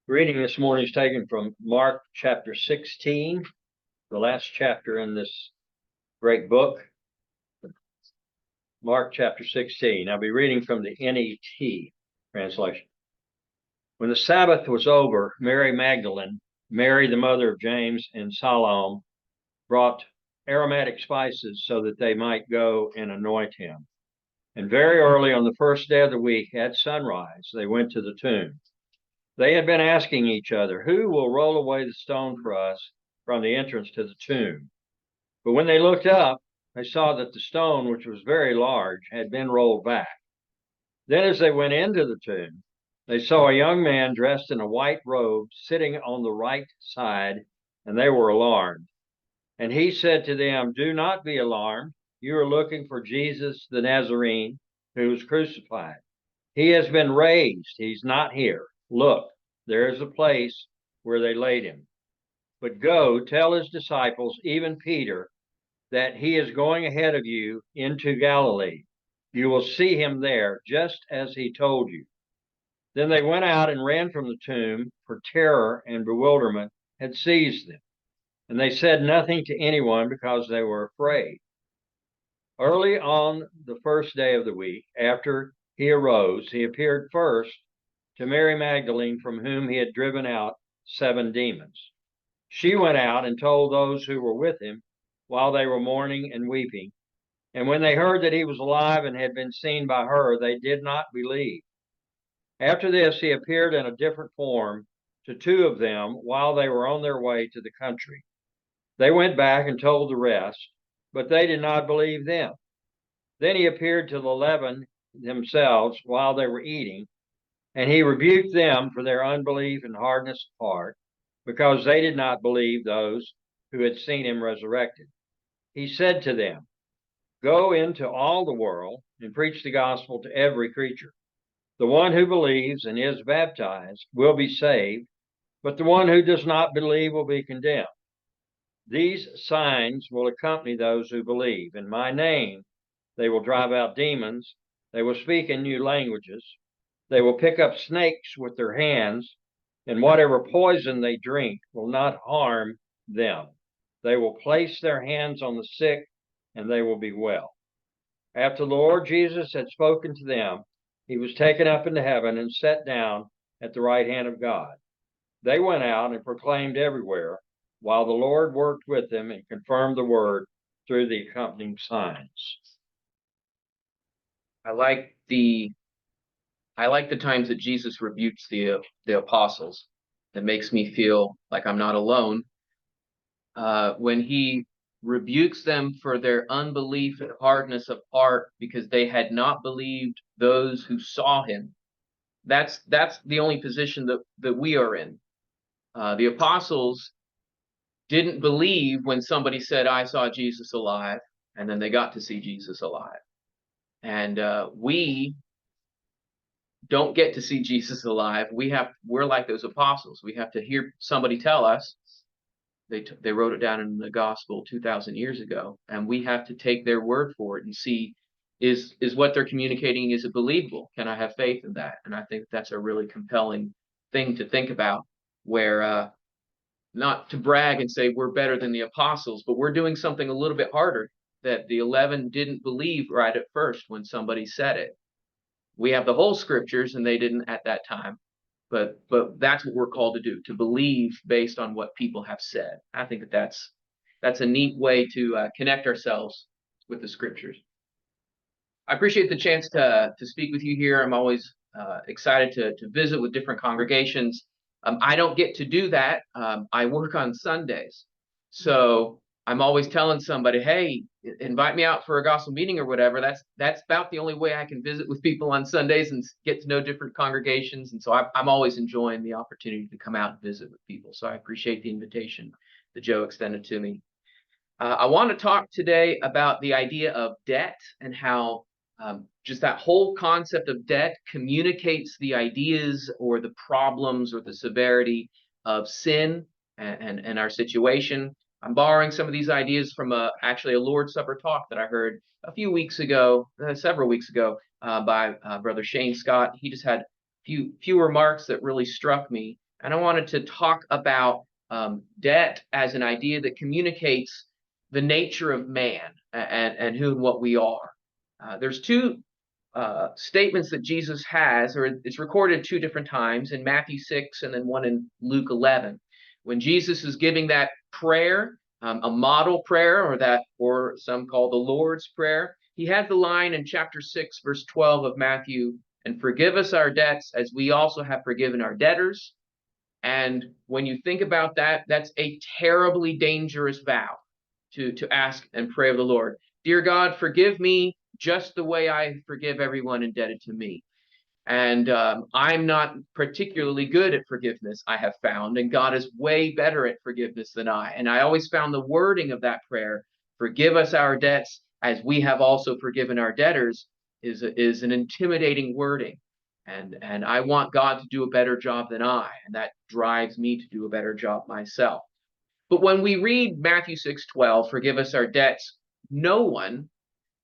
Reading this morning is taken from Mark chapter 16, the last chapter in this great book. Mark chapter 16. I'll be reading from the NET translation. When the Sabbath was over, Mary Magdalene, Mary the mother of James, and Salome brought aromatic spices so that they might go and anoint him. And very early on the first day of the week at sunrise, they went to the tomb. They had been asking each other, "Who will roll away the stone for us from the entrance to the tomb?" But when they looked up, they saw that the stone, which was very large, had been rolled back. Then, as they went into the tomb, they saw a young man dressed in a white robe sitting on the right side, and they were alarmed. And he said to them, "Do not be alarmed. You are looking for Jesus the Nazarene, who was crucified. He has been raised. He's not here. Look, there is a place where they laid him. But go tell his disciples, even Peter, that he is going ahead of you into Galilee. You will see him there, just as he told you." Then they went out and ran from the tomb, for terror and bewilderment had seized them. And they said nothing to anyone because they were afraid. Early on the first day of the week, after he arose, he appeared first to Mary Magdalene, from whom he had driven out 7 demons. She went out and told those who were with him while they were mourning and weeping. And when they heard that he was alive and had been seen by her, they did not believe. After this, he appeared in a different form to 2 of them while they were on their way to the country. They went back and told the rest, but they did not believe them. Then he appeared to the 11 themselves while they were eating, and he rebuked them for their unbelief and hardness of heart, because they did not believe those who had seen him resurrected. He said to them, "Go into all the world and preach the gospel to every creature. The one who believes and is baptized will be saved, but the one who does not believe will be condemned. These signs will accompany those who believe. In my name, they will drive out demons. They will speak in new languages. They will pick up snakes with their hands, and whatever poison they drink will not harm them. They will place their hands on the sick, and they will be well." After the Lord Jesus had spoken to them, he was taken up into heaven and sat down at the right hand of God. They went out and proclaimed everywhere, while the Lord worked with them and confirmed the word through the accompanying signs. I like the I like the times that Jesus rebukes the apostles. It makes me feel like I'm not alone. When he rebukes them for their unbelief and hardness of heart because they had not believed those who saw him. That's the only position that we are in. The apostles didn't believe when somebody said, "I saw Jesus alive," and then they got to see Jesus alive. And we don't get to see Jesus alive. We're like those apostles. We have to hear somebody tell us. They wrote it down in the gospel 2,000 years ago, and we have to take their word for it and see, is what they're communicating, is it believable? Can I have faith in that? And I think that's a really compelling thing to think about, where not to brag and say we're better than the apostles, but we're doing something a little bit harder that the 11 didn't believe right at first when somebody said it. We have the whole scriptures and they didn't at that time, but that's what we're called to do, to believe based on what people have said. I think that's a neat way to connect ourselves with the scriptures. I appreciate the chance to speak with you here. I'm always excited to visit with different congregations. I don't get to do that. I work on Sundays, so I'm always telling somebody, "Hey, invite me out for a gospel meeting or whatever." That's about the only way I can visit with people on Sundays and get to know different congregations. And so I'm always enjoying the opportunity to come out and visit with people. So I appreciate the invitation that Joe extended to me. I want to talk today about the idea of debt and how just that whole concept of debt communicates the ideas or the problems or the severity of sin and our situation. I'm borrowing some of these ideas from actually a Lord's Supper talk that I heard a few weeks ago, several weeks ago, by Brother Shane Scott. He just had few remarks that really struck me. And I wanted to talk about debt as an idea that communicates the nature of man and who and what we are. There's two statements that Jesus has, or it's recorded two different times in Matthew 6 and then one in Luke 11. When Jesus is giving that prayer, a model prayer, or some call the Lord's Prayer, he had the line in chapter 6, verse 12 of Matthew, and forgive us our debts as we also have forgiven our debtors. And when you think about that, that's a terribly dangerous vow to ask and pray of the Lord. Dear God, forgive me just the way I forgive everyone indebted to me. And I'm not particularly good at forgiveness, I have found, and God is way better at forgiveness than I. And I always found the wording of that prayer, forgive us our debts as we have also forgiven our debtors, is an intimidating wording. And I want God to do a better job than I, and that drives me to do a better job myself. But when we read Matthew 6:12, forgive us our debts, no one,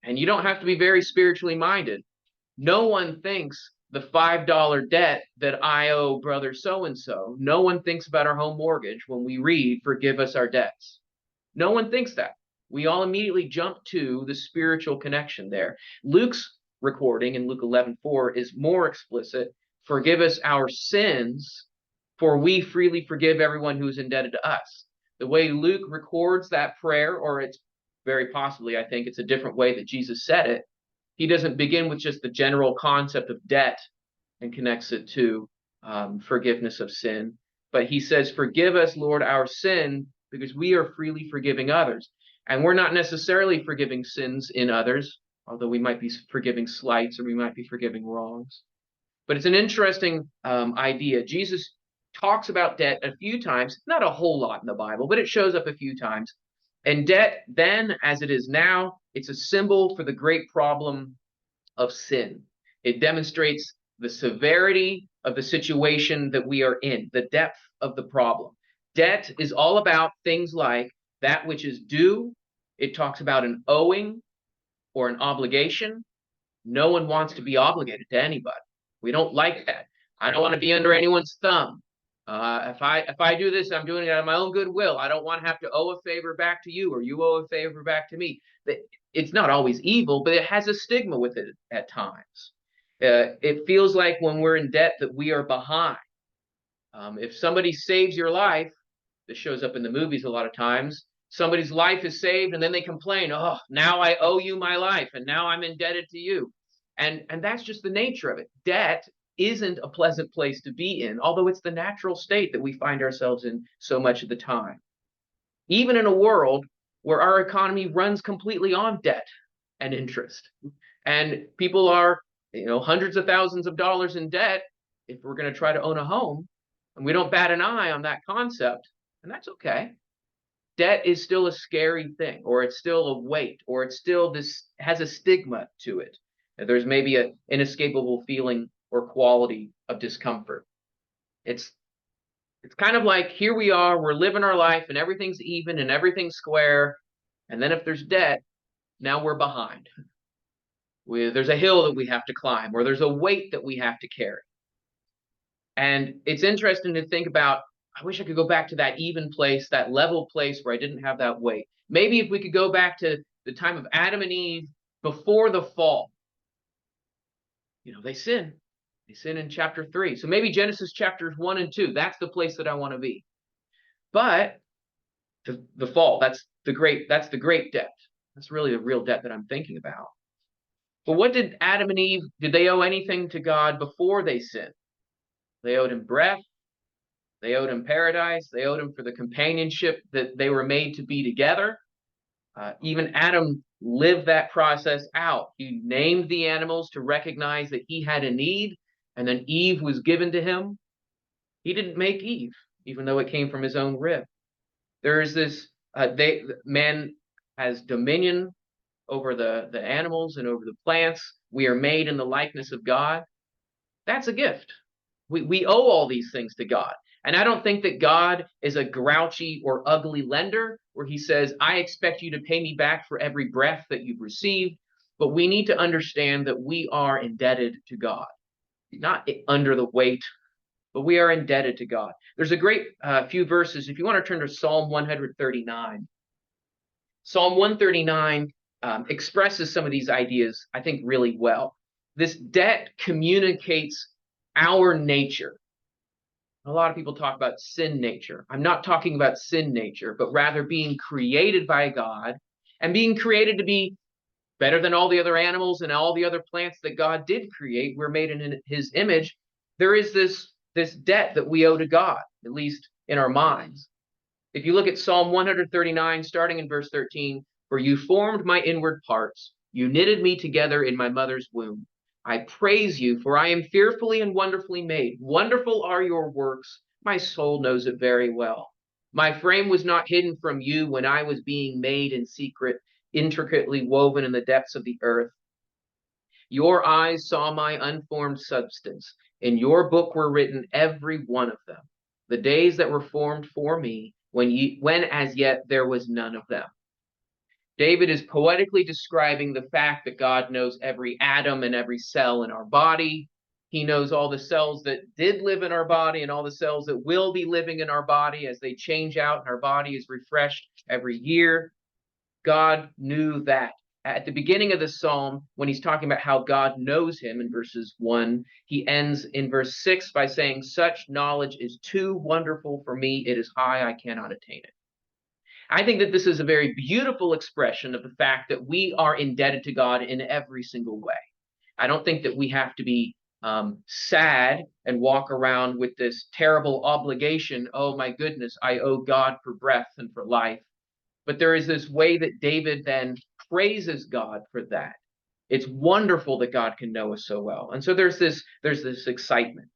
and you don't have to be very spiritually minded, no one thinks the $5 debt that I owe brother so-and-so. No one thinks about our home mortgage when we read, forgive us our debts. No one thinks that. We all immediately jump to the spiritual connection there. Luke's recording in Luke 11:4 is more explicit. Forgive us our sins, for we freely forgive everyone who is indebted to us. The way Luke records that prayer, or it's very possibly, I think it's a different way that Jesus said it, he doesn't begin with just the general concept of debt and connects it to forgiveness of sin, but he says, forgive us, Lord, our sin, because we are freely forgiving others. And we're not necessarily forgiving sins in others, although we might be forgiving slights or we might be forgiving wrongs. But it's an interesting idea. Jesus talks about debt a few times, not a whole lot in the Bible, but it shows up a few times. And debt, then as it is now, it's a symbol for the great problem of sin. It demonstrates the severity of the situation that we are in, the depth of the problem. Debt is all about things like that which is due. It talks about an owing or an obligation. No one wants to be obligated to anybody. We don't like that. I don't want to be under anyone's thumb. If I do this, I'm doing it out of my own goodwill. I don't want to have to owe a favor back to you, or you owe a favor back to me. It's not always evil, but it has a stigma with it at times. It feels like when we're in debt that we are behind. If somebody saves your life, this shows up in the movies a lot of times. Somebody's life is saved, and then they complain, "Oh, now I owe you my life, and now I'm indebted to you." And that's just the nature of it. Debt isn't a pleasant place to be in, although it's the natural state that we find ourselves in so much of the time. Even in a world where our economy runs completely on debt and interest, and people are, hundreds of thousands of dollars in debt if we're going to try to own a home, and we don't bat an eye on that concept, and that's okay. Debt is still a scary thing, or it's still a weight, or it's still has a stigma to it. There's maybe an inescapable feeling or quality of discomfort. It's kind of like, here we are, we're living our life and everything's even and everything's square. And then if there's debt, now we're behind. There's a hill that we have to climb, or there's a weight that we have to carry. And it's interesting to think about, I wish I could go back to that even place, that level place where I didn't have that weight. Maybe if we could go back to the time of Adam and Eve before the fall. They sin. They sin in chapter 3. So maybe Genesis chapters 1 and 2. That's the place that I want to be. But the fall, that's the great debt. That's really the real debt that I'm thinking about. But what did Adam and Eve, did they owe anything to God before they sinned? They owed him breath. They owed him paradise. They owed him for the companionship that they were made to be together. Even Adam lived that process out. He named the animals to recognize that he had a need, and then Eve was given to him. He didn't make Eve, even though it came from his own rib. There is this, man has dominion over the animals and over the plants. We are made in the likeness of God. That's a gift. We owe all these things to God. And I don't think that God is a grouchy or ugly lender where he says, I expect you to pay me back for every breath that you've received. But we need to understand that we are indebted to God, not under the weight but we are indebted to God. There's a great few verses. If you want to turn to Psalm 139, Psalm 139 expresses some of these ideas, I think, really well. This debt communicates our nature. A lot of people talk about sin nature. I'm not talking about sin nature, but rather being created by God and being created to be better than all the other animals and all the other plants that God did create. We're made in his image. There is this debt that we owe to God, at least in our minds. If you look at Psalm 139, starting in verse 13, for you formed my inward parts, you knitted me together in my mother's womb. I praise you, for I am fearfully and wonderfully made. Wonderful are your works. My soul knows it very well. My frame was not hidden from you when I was being made in secret, intricately woven in the depths of the earth. Your eyes saw my unformed substance. In your book were written every one of them, the days that were formed for me, when as yet there was none of them. David is poetically describing the fact that God knows every atom and every cell in our body. He knows all the cells that did live in our body and all the cells that will be living in our body as they change out and our body is refreshed every year. God knew that. At the beginning of the psalm, when he's talking about how God knows him in verses 1, he ends in verse 6 by saying, such knowledge is too wonderful for me. It is high, I cannot attain it. I think that this is a very beautiful expression of the fact that we are indebted to God in every single way. I don't think that we have to be sad and walk around with this terrible obligation. Oh my goodness, I owe God for breath and for life. But there is this way that David then praises God for that. It's wonderful that God can know us so well. And so there's this excitement.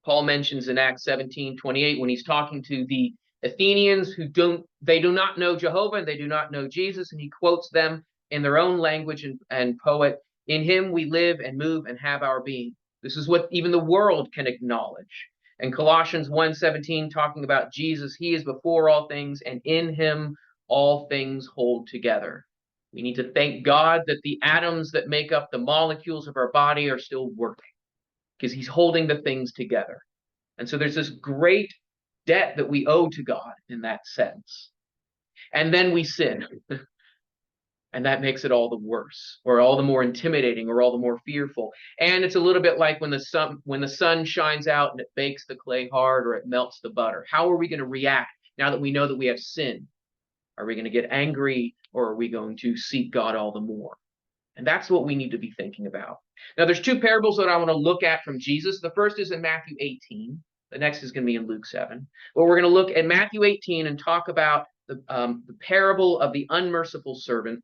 Paul mentions in Acts 17:28 when he's talking to the Athenians who do not know Jehovah and they do not know Jesus, and he quotes them in their own language and poet, in him we live and move and have our being. This is what even the world can acknowledge. And Colossians 1:17 talking about Jesus, he is before all things, and in him all things hold together. We need to thank God that the atoms that make up the molecules of our body are still working, because he's holding the things together. And so there's this great debt that we owe to God in that sense. And then we sin. And that makes it all the worse, or all the more intimidating, or all the more fearful. And it's a little bit like when the sun shines out and it bakes the clay hard or it melts the butter. How are we going to react now that we know that we have sin? Are we going to get angry, or are we going to seek God all the more? And that's what we need to be thinking about. Now, there's two parables that I want to look at from Jesus. The first is in Matthew 18. The next is going to be in Luke 7. But we're going to look at Matthew 18 and talk about the parable of the unmerciful servant.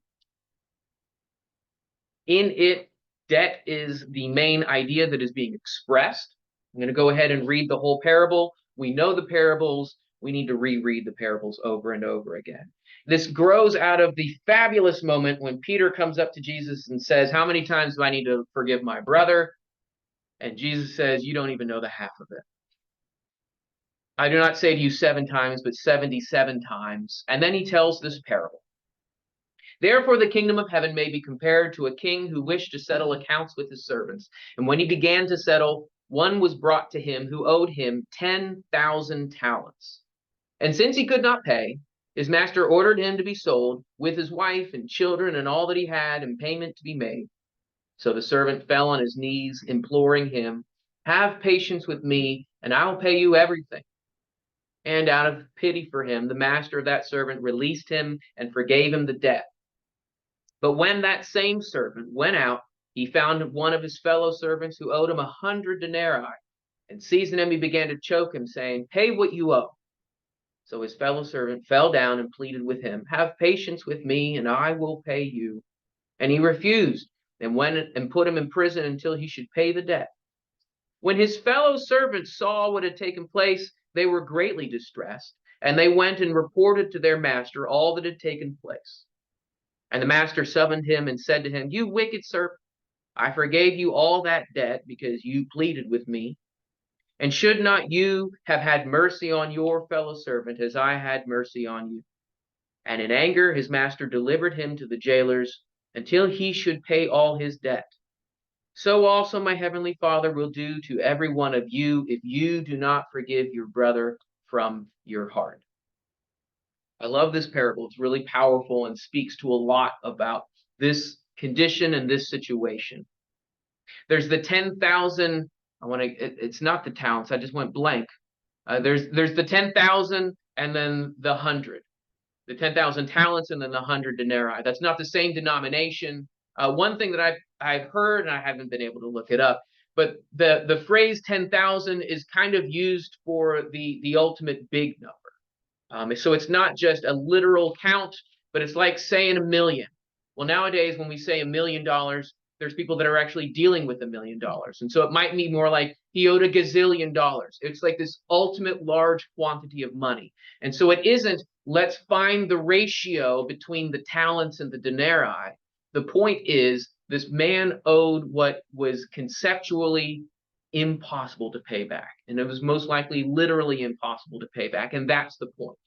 In it, debt is the main idea that is being expressed. I'm going to go ahead and read the whole parable. We know the parables. We need to reread the parables over and over again. This grows out of the fabulous moment when Peter comes up to Jesus and says, how many times do I need to forgive my brother? And Jesus says, you don't even know the half of it. I do not say to you 7 times, but 77 times. And then he tells this parable. Therefore, the kingdom of heaven may be compared to a king who wished to settle accounts with his servants. And when he began to settle, one was brought to him who owed him 10,000 talents. And since he could not pay, his master ordered him to be sold with his wife and children and all that he had, and payment to be made. So the servant fell on his knees, imploring him, have patience with me, and I will pay you everything. And out of pity for him, the master of that servant released him and forgave him the debt. But when that same servant went out, he found one of his fellow servants who owed him 100 denarii. And seizing him, he began to choke him, saying, pay what you owe. So his fellow servant fell down and pleaded with him, have patience with me, and I will pay you. And he refused, and went and put him in prison until he should pay the debt. When his fellow servants saw what had taken place, they were greatly distressed, and they went and reported to their master all that had taken place. And the master summoned him and said to him, you wicked servant, I forgave you all that debt because you pleaded with me. And should not you have had mercy on your fellow servant as I had mercy on you? And in anger his master delivered him to the jailers until he should pay all his debt. so also my heavenly Father will do to every one of you if you do not forgive your brother from your heart. I love this parable. It's really powerful and speaks to a lot about this condition and this situation. There's the 10,000. It's not the talents. I just went blank. There's the 10,000 and then the 100. The 10,000 talents and then the 100 denarii. That's not the same denomination. One thing that I've heard, and I haven't been able to look it up, but the phrase 10,000 is kind of used for the ultimate big number. So it's not just a literal count, but it's like saying a million. Well, nowadays when we say $1 million, there's people that are actually dealing with $1 million, and so it might mean more like he owed $1 gazillion. It's like this ultimate large quantity of money, and so it isn't let's find the ratio between the talents and the denarii. The point is, this man owed what was conceptually impossible to pay back. And it was most likely literally impossible to pay back. And that's the point.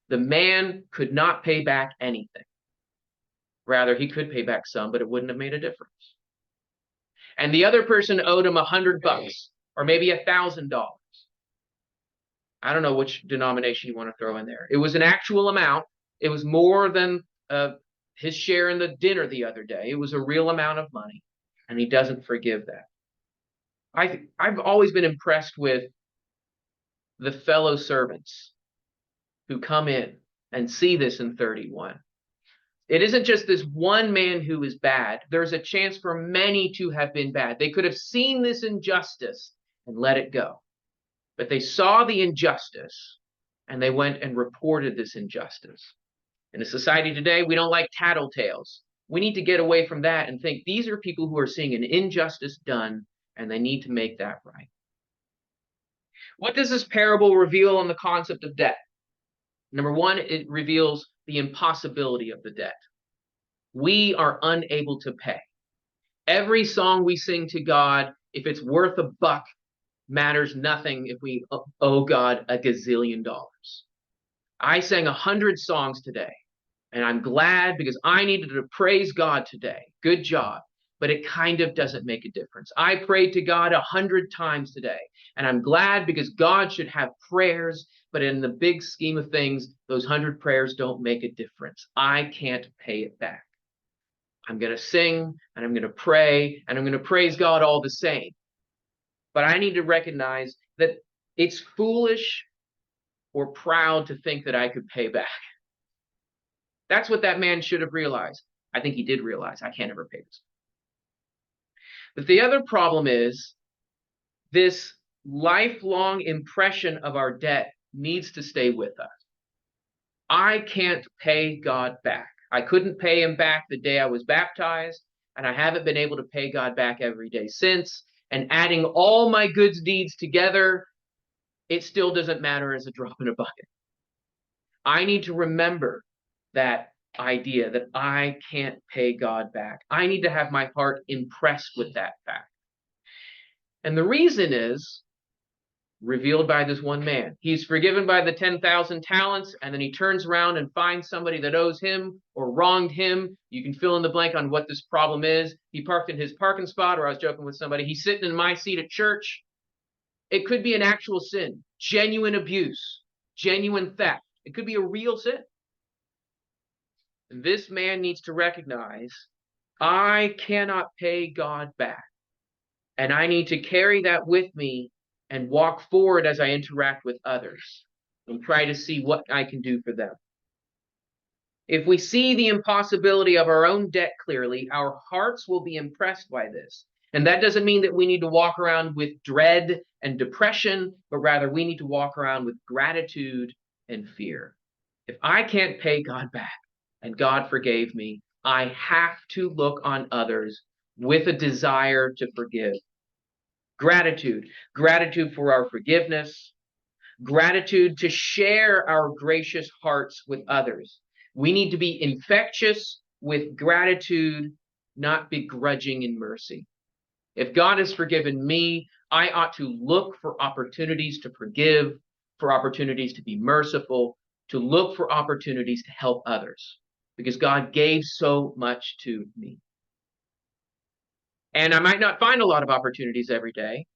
The man could not pay back anything. Rather, he could pay back some, but it wouldn't have made a difference. And the other person owed him $100 or maybe $1,000. I don't know which denomination you want to throw in there. It was an actual amount. It was more than his share in the dinner the other day. It was a real amount of money, and he doesn't forgive that. I've always been impressed with the fellow servants who come in and see this in 31. It isn't just this one man who is bad. There's a chance for many to have been bad. They could have seen this injustice and let it go. But they saw the injustice and they went and reported this injustice. In a society today, we don't like tattletales. We need to get away from that and think these are people who are seeing an injustice done and they need to make that right. What does this parable reveal on the concept of debt? Number one, it reveals the impossibility of the debt. We are unable to pay. Every song we sing to God, if it's worth $1, matters nothing if we owe God $1 gazillion. I sang 100 songs today, and I'm glad because I needed to praise God today. Good job. But it kind of doesn't make a difference. I prayed to God 100 times today, and I'm glad because God should have prayers, but in the big scheme of things, those 100 prayers don't make a difference. I can't pay it back. I'm going to sing, and I'm going to pray, and I'm going to praise God all the same. But I need to recognize that it's foolish or proud to think that I could pay back. That's what that man should have realized. I think he did realize I can't ever pay this. But the other problem is this lifelong impression of our debt needs to stay with us. I can't pay God back. I couldn't pay him back the day I was baptized, and I haven't been able to pay God back every day since. And adding all my good deeds together, it still doesn't matter as a drop in a bucket. I need to remember that idea that I can't pay God back. I need to have my heart impressed with that fact. And the reason is revealed by this one man. He's forgiven by the 10,000 talents, and then he turns around and finds somebody that owes him or wronged him. You can fill in the blank on what this problem is. He parked in his parking spot, or I was joking with somebody, he's sitting in my seat at church. It could be an actual sin, genuine abuse, genuine theft. It could be a real sin. And this man needs to recognize, I cannot pay God back. And I need to carry that with me and walk forward as I interact with others and try to see what I can do for them. If we see the impossibility of our own debt clearly, our hearts will be impressed by this. And that doesn't mean that we need to walk around with dread and depression, but rather we need to walk around with gratitude and fear. If I can't pay God back and God forgave me, I have to look on others with a desire to forgive. Gratitude for our forgiveness, gratitude to share our gracious hearts with others. We need to be infectious with gratitude, not begrudging in mercy. If God has forgiven me, I ought to look for opportunities to forgive, for opportunities to be merciful, to look for opportunities to help others, because God gave so much to me. And I might not find a lot of opportunities every day.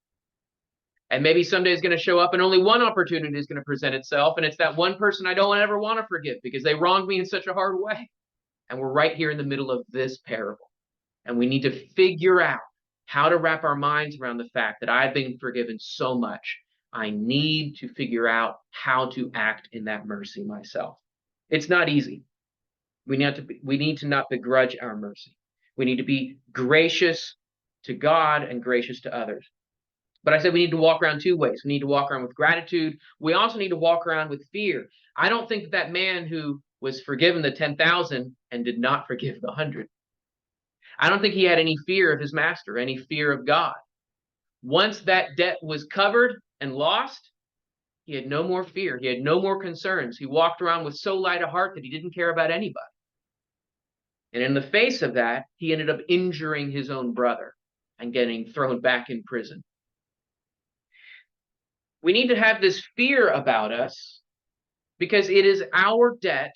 And maybe someday is going to show up and only one opportunity is going to present itself. And it's that one person I don't ever want to forgive because they wronged me in such a hard way. And we're right here in the middle of this parable. And we need to figure out how to wrap our minds around the fact that I've been forgiven so much. I need to figure out how to act in that mercy myself. It's not easy. We need to not begrudge our mercy. We need to be gracious to God and gracious to others. But I said we need to walk around two ways. We need to walk around with gratitude. We also need to walk around with fear. I don't think that man who was forgiven the 10,000 and did not forgive the 100, I don't think he had any fear of his master, any fear of God. Once that debt was covered and lost, he had no more fear. He had no more concerns. He walked around with so light a heart that he didn't care about anybody. And in the face of that, he ended up injuring his own brother and getting thrown back in prison. We need to have this fear about us because it is our debt,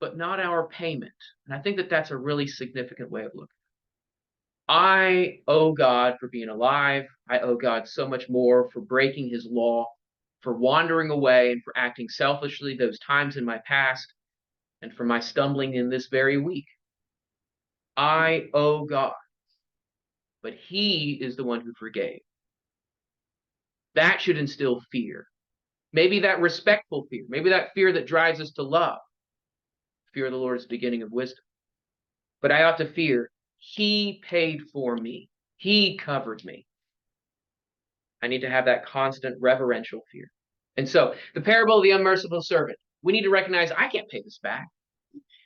but not our payment. And I think that that's a really significant way of looking. I owe God for being alive. I owe God so much more for breaking his law, for wandering away and for acting selfishly those times in my past, and for my stumbling in this very week. I owe God, but he is the one who forgave. That should instill fear. Maybe that respectful fear, maybe that fear that drives us to love. Fear of the Lord is the beginning of wisdom. But I ought to fear, he paid for me. He covered me. I need to have that constant reverential fear. And so the parable of the unmerciful servant, we need to recognize I can't pay this back.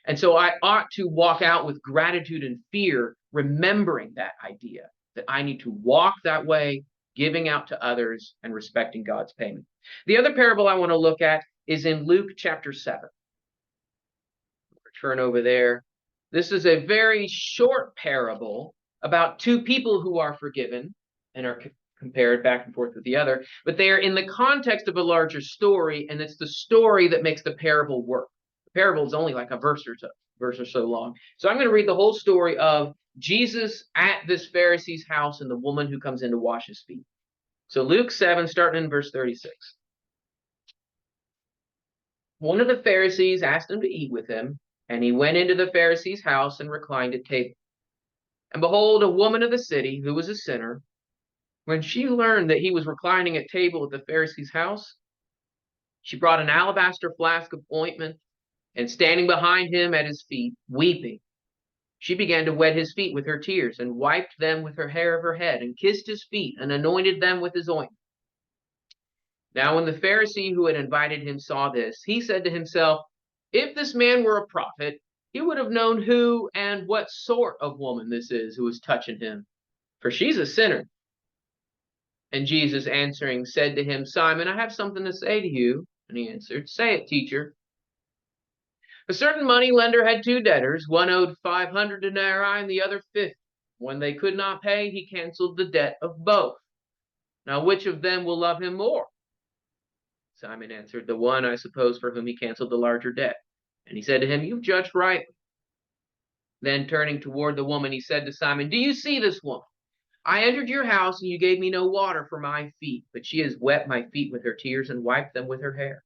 And so I ought to walk out with gratitude and fear, remembering that idea that I need to walk that way, giving out to others and respecting God's payment. The other parable I want to look at is in Luke chapter 7. Turn over there. This is a very short parable about two people who are forgiven and are compared back and forth with the other, but they are in the context of a larger story, and it's the story that makes the parable work. The parable is only like a verse or so long. So I'm going to read the whole story of Jesus at this Pharisee's house and the woman who comes in to wash his feet. So Luke 7, starting in verse 36. One of the Pharisees asked him to eat with him, and he went into the Pharisee's house and reclined at table. And behold, a woman of the city, who was a sinner, when she learned that he was reclining at table at the Pharisee's house, she brought an alabaster flask of ointment, and standing behind him at his feet, weeping, she began to wet his feet with her tears, and wiped them with her hair of her head, and kissed his feet, and anointed them with his ointment. Now when the Pharisee who had invited him saw this, he said to himself, if this man were a prophet, he would have known who and what sort of woman this is who is touching him, for she's a sinner. And Jesus answering said to him, Simon, I have something to say to you. And he answered, say it, teacher. A certain money lender had two debtors. One owed 500 denarii and the other 50. When they could not pay, he canceled the debt of both. Now which of them will love him more? Simon answered, the one, I suppose, for whom he canceled the larger debt. And he said to him, you've judged rightly. Then turning toward the woman, he said to Simon, do you see this woman? I entered your house, and you gave me no water for my feet, but she has wet my feet with her tears and wiped them with her hair.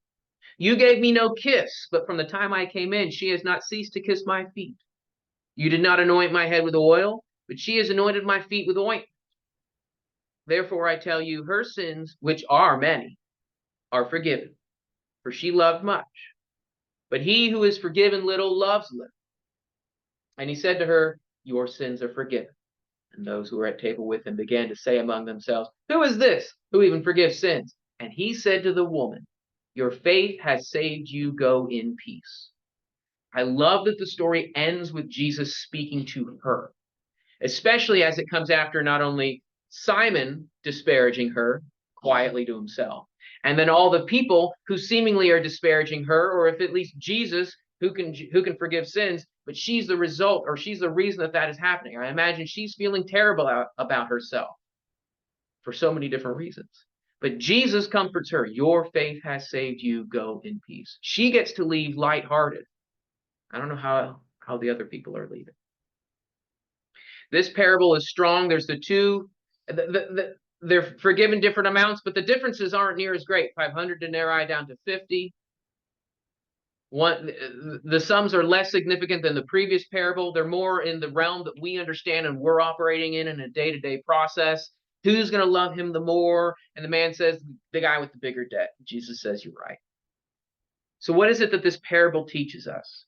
You gave me no kiss, but from the time I came in, she has not ceased to kiss my feet. You did not anoint my head with oil, but she has anointed my feet with ointment. Therefore I tell you, her sins, which are many, are forgiven, for she loved much. But he who is forgiven little loves little. And he said to her, your sins are forgiven. And those who were at table with him began to say among themselves, who is this who even forgives sins? And he said to the woman, your faith has saved you, go in peace. I love that the story ends with Jesus speaking to her, especially as it comes after not only Simon disparaging her quietly to himself, and then all the people who seemingly are disparaging her, or if at least Jesus, who can forgive sins, but she's the result, or she's the reason that that is happening. I imagine she's feeling terrible about herself for so many different reasons. But Jesus comforts her. Your faith has saved you. Go in peace. She gets to leave lighthearted. I don't know how the other people are leaving. This parable is strong. There's they're forgiven different amounts, but the differences aren't near as great. 500 denarii down to 50. The sums are less significant than the previous parable. They're more in the realm that we understand and we're operating in a day-to-day process. Who's going to love him the more? And the man says, the guy with the bigger debt. Jesus says, you're right. So what is it that this parable teaches us?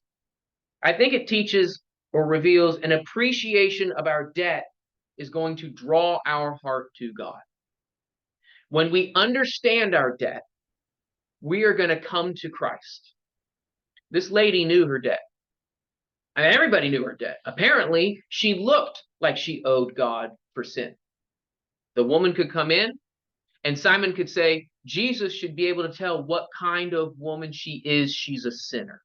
I think it teaches or reveals an appreciation of our debt is going to draw our heart to God. When we understand our debt, we are going to come to Christ. This lady knew her debt. And everybody knew her debt. Apparently, she looked like she owed God for sin. The woman could come in, and Simon could say, Jesus should be able to tell what kind of woman she is. She's a sinner.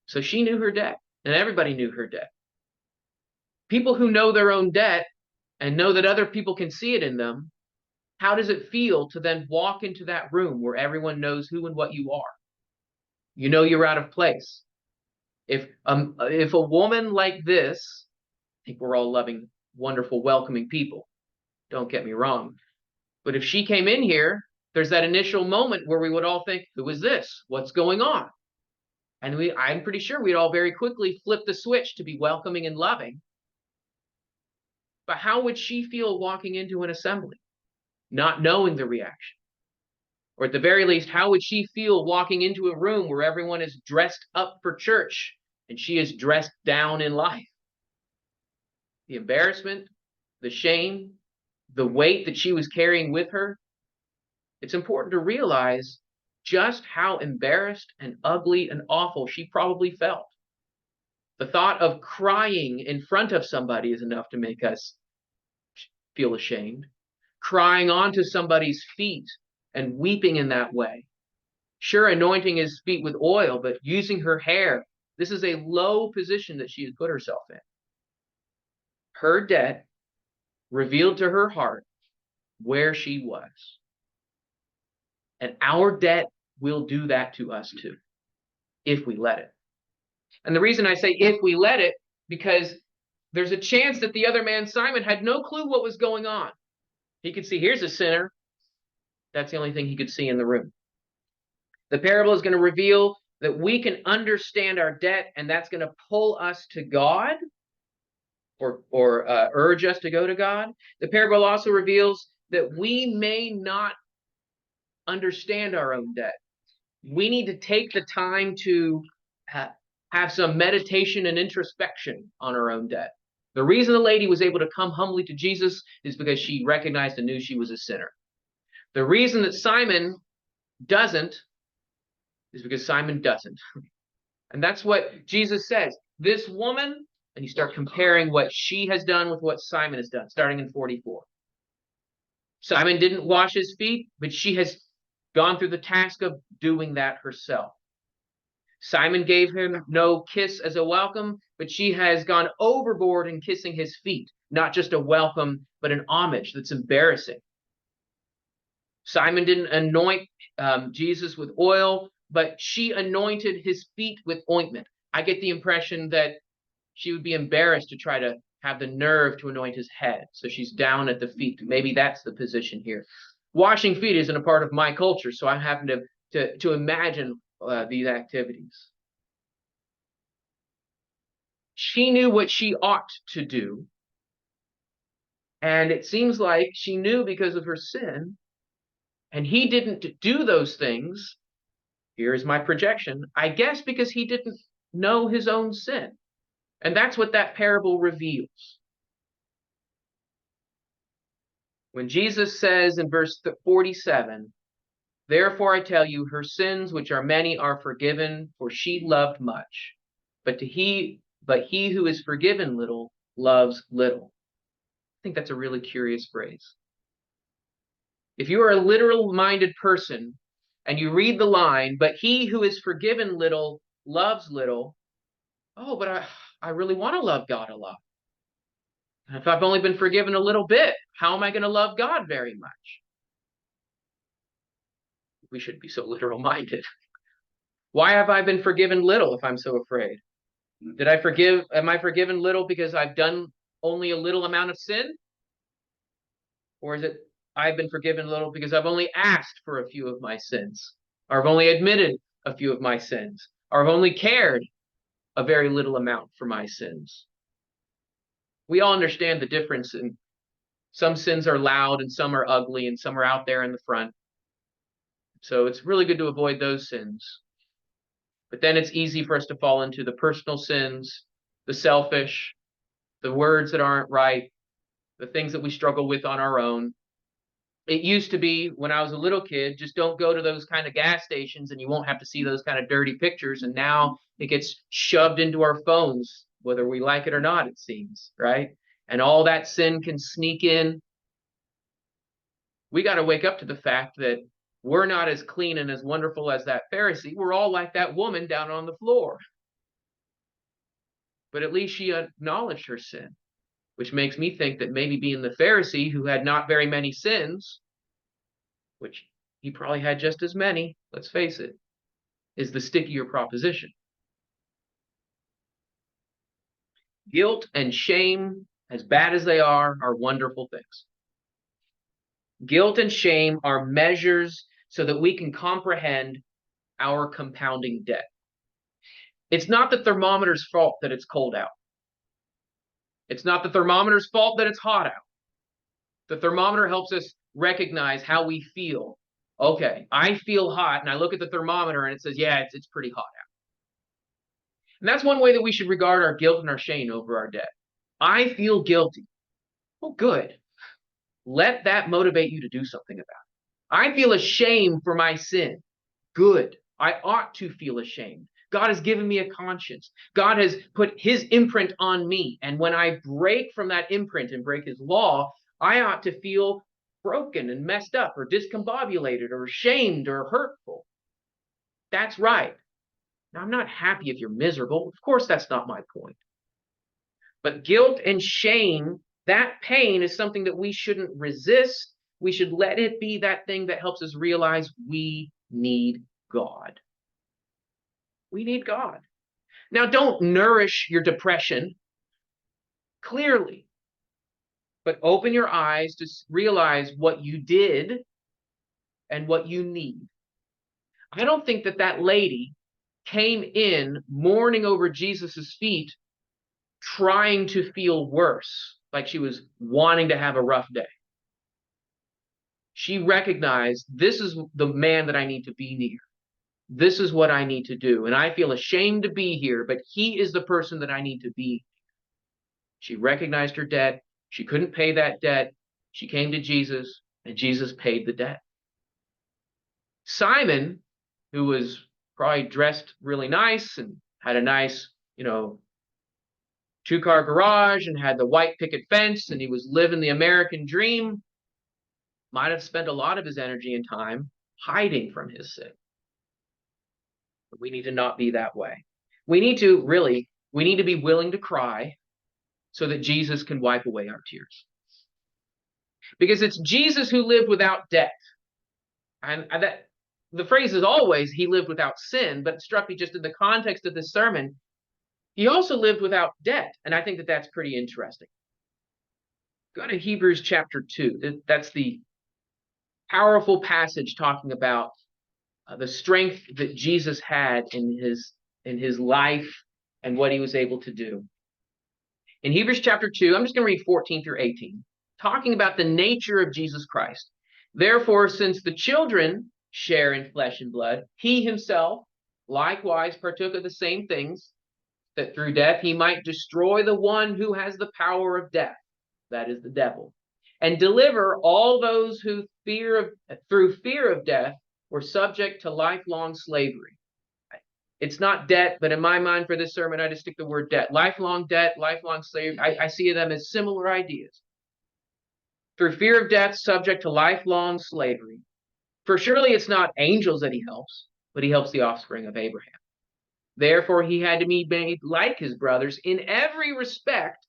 So she knew her debt, and everybody knew her debt. People who know their own debt and know that other people can see it in them, how does it feel to then walk into that room where everyone knows who and what you are? You know you're out of place. If a woman like this, I think we're all loving, wonderful, welcoming people. Don't get me wrong. But if she came in here, there's that initial moment where we would all think, who is this? What's going on? And I'm pretty sure we'd all very quickly flip the switch to be welcoming and loving. But how would she feel walking into an assembly, not knowing the reaction? Or at the very least, how would she feel walking into a room where everyone is dressed up for church and she is dressed down in life? The embarrassment, the shame, the weight that she was carrying with her. It's important to realize just how embarrassed and ugly and awful she probably felt. The thought of crying in front of somebody is enough to make us feel ashamed. Crying onto somebody's feet and weeping in that way. Sure, anointing his feet with oil, but using her hair. This is a low position that she has put herself in. Her debt revealed to her heart where she was. And our debt will do that to us too, if we let it. And the reason I say if we let it, because there's a chance that the other man, Simon, had no clue what was going on. He could see, here's a sinner. That's the only thing he could see in the room. The parable is going to reveal that we can understand our debt, and that's going to pull us to God or urge us to go to God. The parable also reveals that we may not understand our own debt. We need to take the time to have some meditation and introspection on our own debt. The reason the lady was able to come humbly to Jesus is because she recognized and knew she was a sinner. The reason that Simon doesn't is because Simon doesn't. And that's what Jesus says. This woman, and you start comparing what she has done with what Simon has done, starting in 44. Simon didn't wash his feet, but she has gone through the task of doing that herself. Simon gave him no kiss as a welcome, but she has gone overboard in kissing his feet. Not just a welcome, but an homage that's embarrassing. Simon didn't anoint Jesus with oil, but she anointed his feet with ointment. I get the impression that she would be embarrassed to try to have the nerve to anoint his head. So she's down at the feet. Maybe that's the position here. Washing feet isn't a part of my culture, so I happen to imagine these activities. She knew what she ought to do. And it seems like she knew because of her sin. And he didn't do those things. Here's my projection. I guess because he didn't know his own sin. And that's what that parable reveals. When Jesus says in verse 47, therefore I tell you, her sins, which are many, are forgiven, for she loved much. But he who is forgiven little loves little. I think that's a really curious phrase. If you are a literal-minded person and you read the line, but he who is forgiven little loves little, oh, but I really want to love God a lot. If I've only been forgiven a little bit, how am I going to love God very much? We shouldn't be so literal-minded. Why have I been forgiven little if I'm so afraid? Am I forgiven little because I've done only a little amount of sin? Or is it I've been forgiven little because I've only asked for a few of my sins, or I've only admitted a few of my sins, or I've only cared a very little amount for my sins? We all understand the difference in some sins are loud and some are ugly and some are out there in the front. So it's really good to avoid those sins. But then it's easy for us to fall into the personal sins, the selfish, the words that aren't right, the things that we struggle with on our own. It used to be when I was a little kid, just don't go to those kind of gas stations and you won't have to see those kind of dirty pictures. And now it gets shoved into our phones, whether we like it or not, it seems, right? And all that sin can sneak in. We got to wake up to the fact that we're not as clean and as wonderful as that Pharisee. We're all like that woman down on the floor. But at least she acknowledged her sin, which makes me think that maybe being the Pharisee who had not very many sins, which he probably had just as many, let's face it, is the stickier proposition. Guilt and shame, as bad as they are wonderful things. Guilt and shame are measures so that we can comprehend our compounding debt. It's not the thermometer's fault that it's cold out. It's not the thermometer's fault that it's hot out. The thermometer helps us recognize how we feel. Okay, I feel hot, and I look at the thermometer and it says, yeah, it's pretty hot out. And that's one way that we should regard our guilt and our shame over our debt. I feel guilty. Well, good. Let that motivate you to do something about it. I feel ashamed for my sin. Good. I ought to feel ashamed. God has given me a conscience. God has put his imprint on me. And when I break from that imprint and break his law, I ought to feel broken and messed up or discombobulated or ashamed or hurtful. That's right. Now, I'm not happy if you're miserable. Of course, that's not my point. But guilt and shame, that pain is something that we shouldn't resist. We should let it be that thing that helps us realize we need God. We need God. Now, don't nourish your depression, clearly, but open your eyes to realize what you did and what you need. I don't think that lady came in mourning over Jesus's feet, trying to feel worse, like she was wanting to have a rough day. She recognized, this is the man that I need to be near. This is what I need to do. And I feel ashamed to be here, but he is the person that I need to be. She recognized her debt. She couldn't pay that debt. She came to Jesus, and Jesus paid the debt. Simon, who was probably dressed really nice and had a nice, two-car garage and had the white picket fence, and he was living the American dream, might have spent a lot of his energy and time hiding from his sin. But we need to not be that way. We need to be willing to cry so that Jesus can wipe away our tears. Because it's Jesus who lived without debt. And that the phrase is always, he lived without sin, but it struck me just in the context of this sermon, he also lived without debt. And I think that that's pretty interesting. Go to Hebrews chapter 2. That's the powerful passage talking about the strength that Jesus had in his life and what he was able to do. In Hebrews chapter 2, I'm just going to read 14 through 18, talking about the nature of Jesus Christ. Therefore, since the children share in flesh and blood, he himself likewise partook of the same things, that through death he might destroy the one who has the power of death, that is the devil, and deliver all those who through fear of death were subject to lifelong slavery. It's not debt, but in my mind for this sermon, I just stick the word debt. Lifelong debt, lifelong slavery. I see them as similar ideas. Through fear of death, subject to lifelong slavery. For surely it's not angels that he helps, but he helps the offspring of Abraham. Therefore, he had to be made like his brothers in every respect,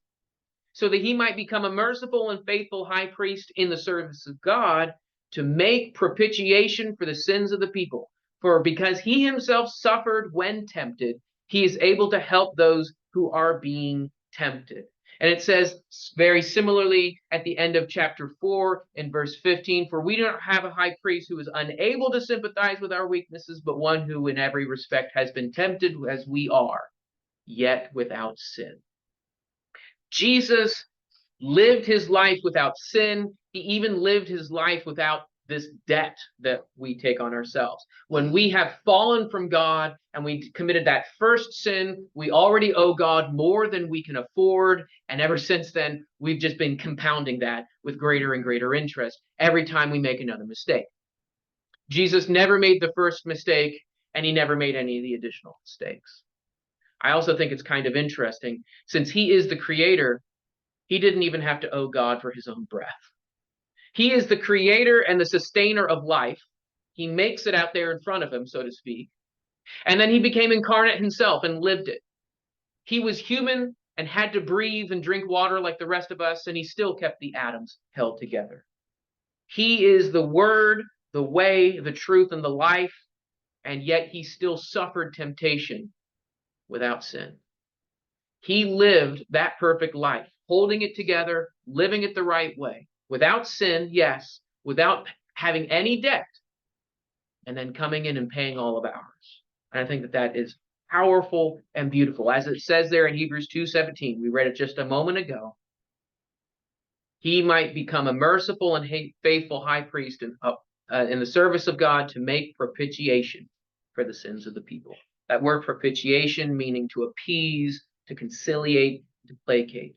so that he might become a merciful and faithful high priest in the service of God, to make propitiation for the sins of the people. For because he himself suffered when tempted, He is able to help those who are being tempted. And it says very similarly at the end of chapter 4 in verse 15, for we do not have a high priest who is unable to sympathize with our weaknesses, but one who in every respect has been tempted as we are, yet without sin. Jesus lived his life without sin. He even lived his life without this debt that we take on ourselves. When we have fallen from God and we committed that first sin, we already owe God more than we can afford. And ever since then, we've just been compounding that with greater and greater interest every time we make another mistake. Jesus never made the first mistake, and he never made any of the additional mistakes. I also think it's kind of interesting, since he is the creator, he didn't even have to owe God for his own breath. He is the creator and the sustainer of life. He makes it out there in front of him, so to speak. And then he became incarnate himself and lived it. He was human and had to breathe and drink water like the rest of us, and he still kept the atoms held together. He is the word, the way, the truth, and the life, and yet he still suffered temptation without sin. He lived that perfect life, holding it together, living it the right way, without sin, yes, without having any debt, and then coming in and paying all of ours. And I think that that is powerful and beautiful. As it says there in Hebrews 2:17, we read it just a moment ago, he might become a merciful and faithful high priest in the service of God to make propitiation for the sins of the people. That word propitiation meaning to appease, to conciliate, to placate.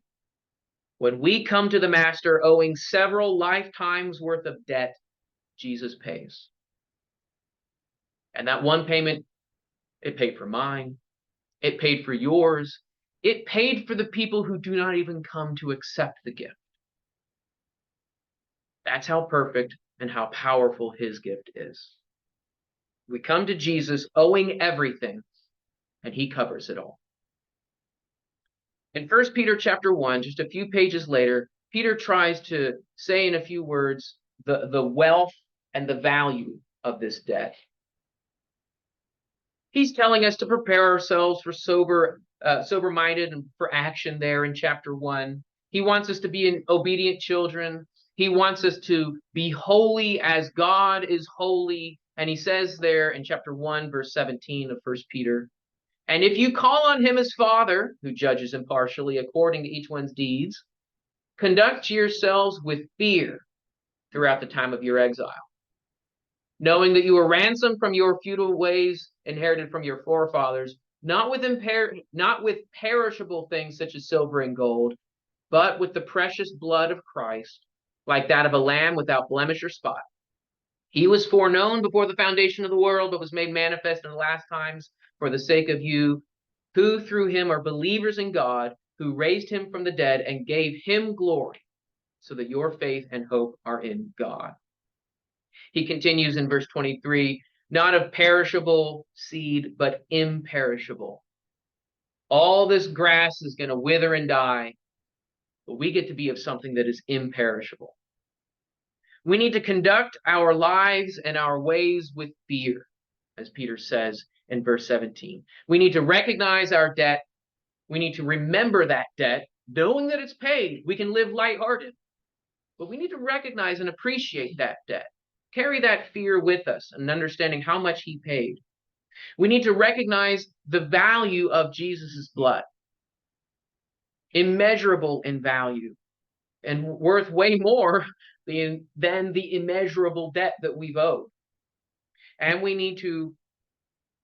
When we come to the Master owing several lifetimes worth of debt, Jesus pays. And that one payment, it paid for mine. It paid for yours. It paid for the people who do not even come to accept the gift. That's how perfect and how powerful his gift is. We come to Jesus owing everything, and he covers it all. In 1 Peter chapter 1, just a few pages later, Peter tries to say in a few words the wealth and the value of this debt. He's telling us to prepare ourselves for sober-minded and for action there in chapter 1. He wants us to be obedient children. He wants us to be holy as God is holy. And he says there in chapter 1, verse 17 of 1 Peter, and if you call on him as Father, who judges impartially according to each one's deeds, conduct yourselves with fear throughout the time of your exile, knowing that you were ransomed from your futile ways inherited from your forefathers, not with perishable things such as silver and gold, but with the precious blood of Christ, like that of a lamb without blemish or spot. He was foreknown before the foundation of the world, but was made manifest in the last times for the sake of you, who through him are believers in God, who raised him from the dead and gave him glory, so that your faith and hope are in God. He continues in verse 23, not of perishable seed, but imperishable. All this grass is going to wither and die, but we get to be of something that is imperishable. We need to conduct our lives and our ways with fear, as Peter says in verse 17. We need to recognize our debt. We need to remember that debt, knowing that it's paid. We can live lighthearted, but we need to recognize and appreciate that debt. Carry that fear with us and understanding how much he paid. We need to recognize the value of Jesus' blood, immeasurable in value and worth way more than the immeasurable debt that we've owed. And we need to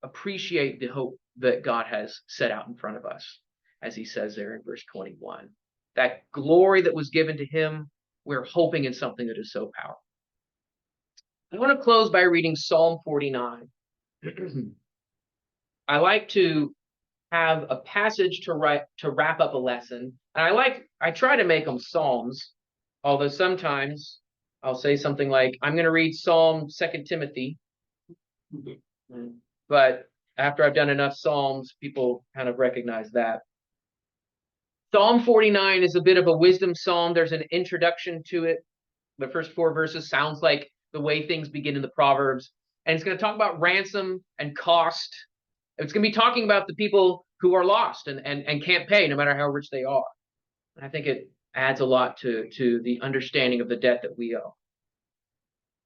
appreciate the hope that God has set out in front of us, as he says there in verse 21. That glory that was given to him, we're hoping in something that is so powerful. I want to close by reading Psalm 49. I like to have a passage to wrap up a lesson. And I try to make them psalms, although sometimes I'll say something like, I'm going to read Psalm 2 Timothy. But after I've done enough psalms, people kind of recognize that. Psalm 49 is a bit of a wisdom psalm. There's an introduction to it. The first 4 verses sounds like the way things begin in the Proverbs. And it's going to talk about ransom and cost. It's going to be talking about the people who are lost and can't pay no matter how rich they are. And I think it adds a lot to the understanding of the debt that we owe.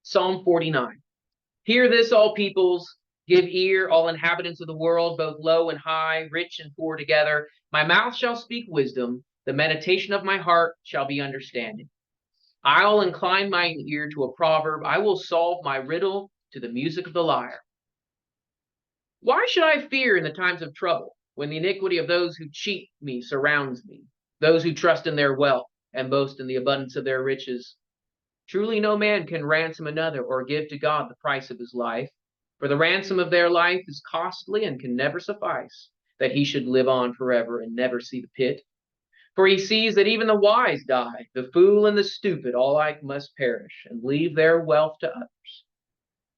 Psalm 49. Hear this, all peoples. Give ear, all inhabitants of the world, both low and high, rich and poor together. My mouth shall speak wisdom. The meditation of my heart shall be understanding. I'll incline mine ear to a proverb. I will solve my riddle to the music of the lyre. Why should I fear in the times of trouble, when the iniquity of those who cheat me surrounds me, those who trust in their wealth and boast in the abundance of their riches? Truly no man can ransom another or give to God the price of his life, for the ransom of their life is costly and can never suffice, that he should live on forever and never see the pit. For he sees that even the wise die, the fool and the stupid alike must perish and leave their wealth to others.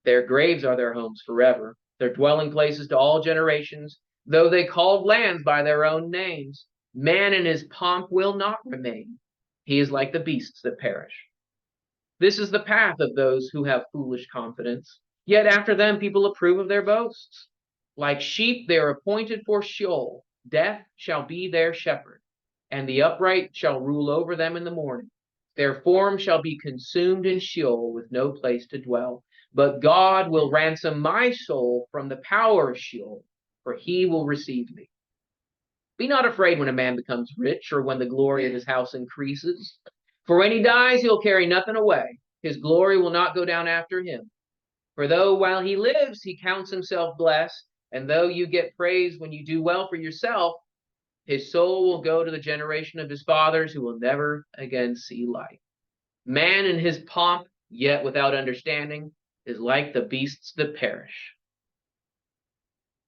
Their graves are their homes forever, their dwelling places to all generations, though they called lands by their own names. Man in his pomp will not remain. He is like the beasts that perish. This is the path of those who have foolish confidence. Yet after them people approve of their boasts. Like sheep they are appointed for Sheol. Death shall be their shepherd, and the upright shall rule over them in the morning. Their form shall be consumed in Sheol with no place to dwell. But God will ransom my soul from the power of Sheol, for he will receive me. Be not afraid when a man becomes rich, or when the glory of his house increases. For when he dies, he'll carry nothing away. His glory will not go down after him. For though while he lives, he counts himself blessed, and though you get praise when you do well for yourself, his soul will go to the generation of his fathers who will never again see light. Man in his pomp, yet without understanding, is like the beasts that perish.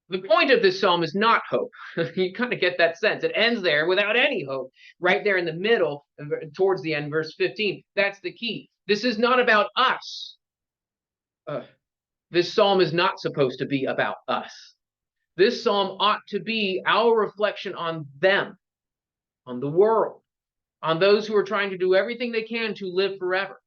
The point of this psalm is not hope. You kind of get that sense. It ends there without any hope. Right there in the middle, towards the end, verse 15. That's the key. This is not about us. This psalm is not supposed to be about us. This psalm ought to be our reflection on them, on the world, on those who are trying to do everything they can to live forever.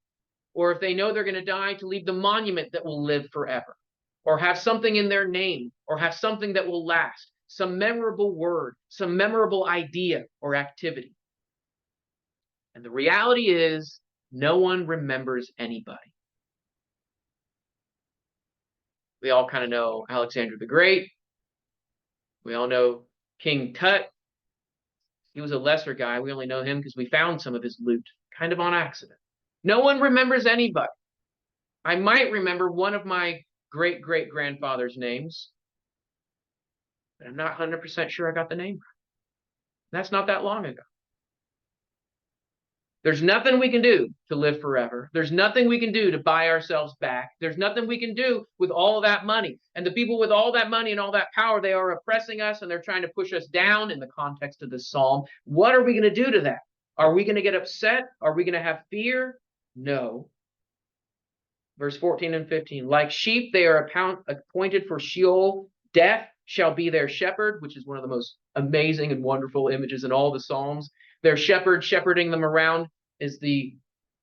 Or if they know they're going to die, to leave the monument that will live forever, or have something in their name, or have something that will last, some memorable word, some memorable idea or activity. And the reality is, no one remembers anybody. We all kind of know Alexander the Great. We all know King Tut. He was a lesser guy. We only know him because we found some of his loot, kind of on accident. No one remembers anybody. I might remember one of my great-great-grandfather's names, but I'm not 100% sure I got the name right. That's not that long ago. There's nothing we can do to live forever. There's nothing we can do to buy ourselves back. There's nothing we can do with all that money. And the people with all that money and all that power, they are oppressing us and they're trying to push us down in the context of this psalm. What are we going to do to that? Are we going to get upset? Are we going to have fear? No. Verse 14 and 15. Like sheep, they are appointed for Sheol. Death shall be their shepherd, which is one of the most amazing and wonderful images in all the Psalms. Their shepherd shepherding them around is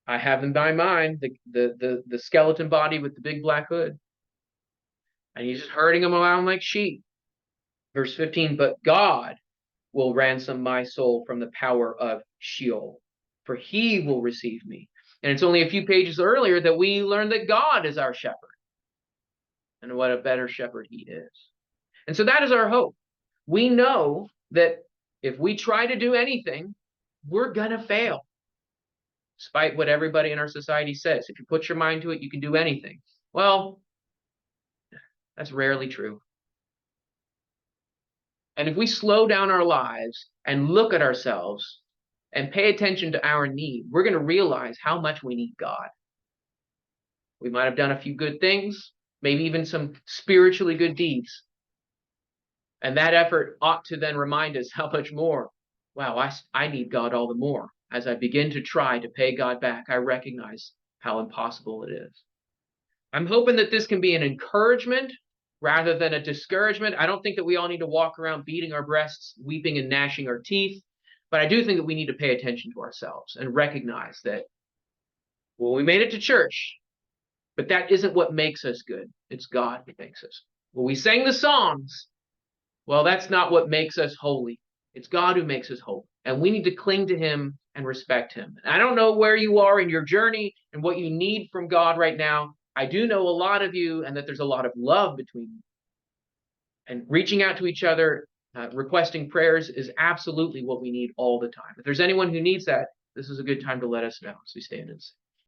I have in my mind, the skeleton body with the big black hood. And he's just herding them around like sheep. Verse 15, but God will ransom my soul from the power of Sheol, for he will receive me. And it's only a few pages earlier that we learned that God is our shepherd. And what a better shepherd he is. And so that is our hope. We know that if we try to do anything, we're going to fail. Despite what everybody in our society says. If you put your mind to it, you can do anything. Well, that's rarely true. And if we slow down our lives and look at ourselves and pay attention to our need, we're going to realize how much we need God. We might have done a few good things, maybe even some spiritually good deeds. And that effort ought to then remind us how much more, wow, I need God all the more. As I begin to try to pay God back, I recognize how impossible it is. I'm hoping that this can be an encouragement rather than a discouragement. I don't think that we all need to walk around beating our breasts, weeping and gnashing our teeth. But I do think that we need to pay attention to ourselves and recognize that, well, we made it to church, but that isn't what makes us good. It's God who makes us. Well, we sang the songs, Well, that's not what makes us holy. It's God who makes us holy. And we need to cling to him and respect him. And I don't know where you are in your journey and what you need from God right now. I do know a lot of you, and that there's a lot of love between you. And reaching out to each other, requesting prayers is absolutely what we need all the time. If there's anyone who needs that, this is a good time to let us know as we stand and sing.